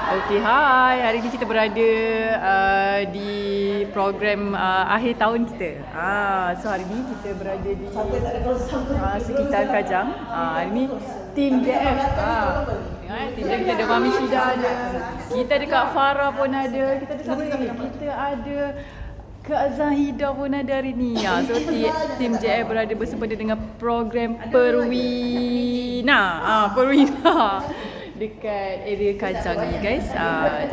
Okay, hai. Hari ni kita berada di program akhir tahun kita. So hari ni kita berada di sekitar Kajang. Hari ni tim JF. Tim JF kita ada Mami Shida ada. Kita ada Kak Farah pun ada. Kita ada siapa lagi? Kita ada Kak Zahida pun ada hari ni. So tim JF berada bersempena dengan program Perwina. Perwina dekat area Kajang ni guys.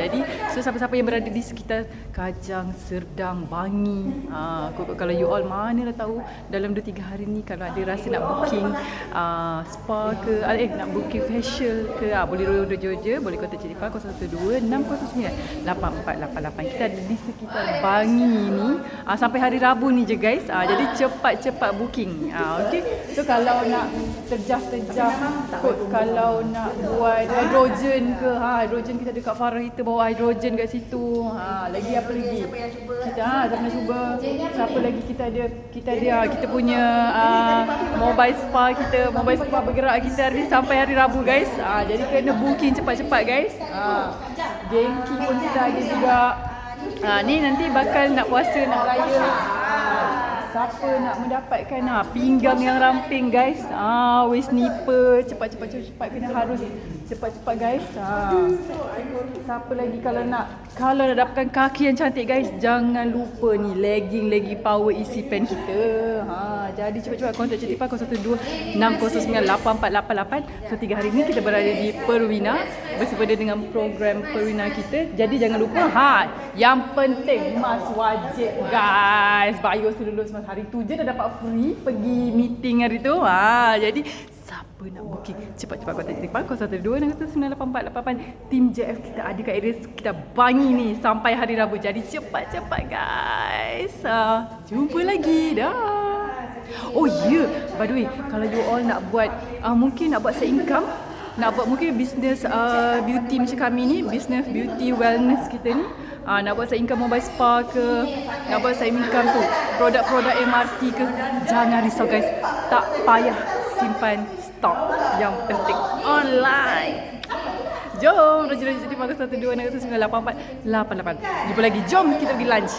Jadi siapa-siapa yang berada di sekitar Kajang, Serdang, Bangi, kalau you all mana dah tahu dalam 2-3 hari ni kalau ada rasa nak booking spa ke nak booking facial ke, boleh roger je, boleh contact Cik Dipah 012-609-8488. Kita ada di sekitar Bangi ni sampai hari Rabu ni je guys. Jadi cepat-cepat booking. Okay. So kalau nak terjah-terjah kalau nak buat hidrogen ke, hidrogen kita ada Kak Farah, kita bawa hidrogen kat situ. Lagi apa lagi? Kita siapa nak cuba? Siapa lagi kita punya mobile spa bergerak kita hari ni sampai hari Rabu guys. Jadi kena booking cepat-cepat guys. Genki pun kita ada juga. Ni nanti bakal nak puasa nak raya. Siapa nak mendapatkan pinggang yang ramping guys, waist nipper, cepat kena harus cepat guys. Siapa lagi kalau nak dapatkan kaki yang cantik guys, jangan lupa ni legging power isi pen kita. Jadi cepat contact Cik Dipah 012-609-8488. So 3 hari ni kita berada di Perwina bersempena dengan program Perwina kita. Jadi jangan lupa yang penting mask wajib guys. Bayar lulus mask hari tu je dah dapat free pergi meeting hari tu. Jadi siapa nak booking cepat contact Cik Dipah 012-609-8488. Tim JF kita ada kat area kita Bangi ni sampai hari Rabu. Jadi cepat guys. Jumpa lagi dah. Oh ya, by the way, kalau you all nak buat mungkin nak buat side income, nak buat mungkin business beauty macam kami ni, business beauty wellness kita ni, nak buat side income mobile spa ke, nak buat side income tu produk-produk MRT ke, jangan risau guys, tak payah simpan stok, yang penting online. Jom, Raja Cik Dipah 012-909-8488. Jumpa lagi, jom kita pergi lunch.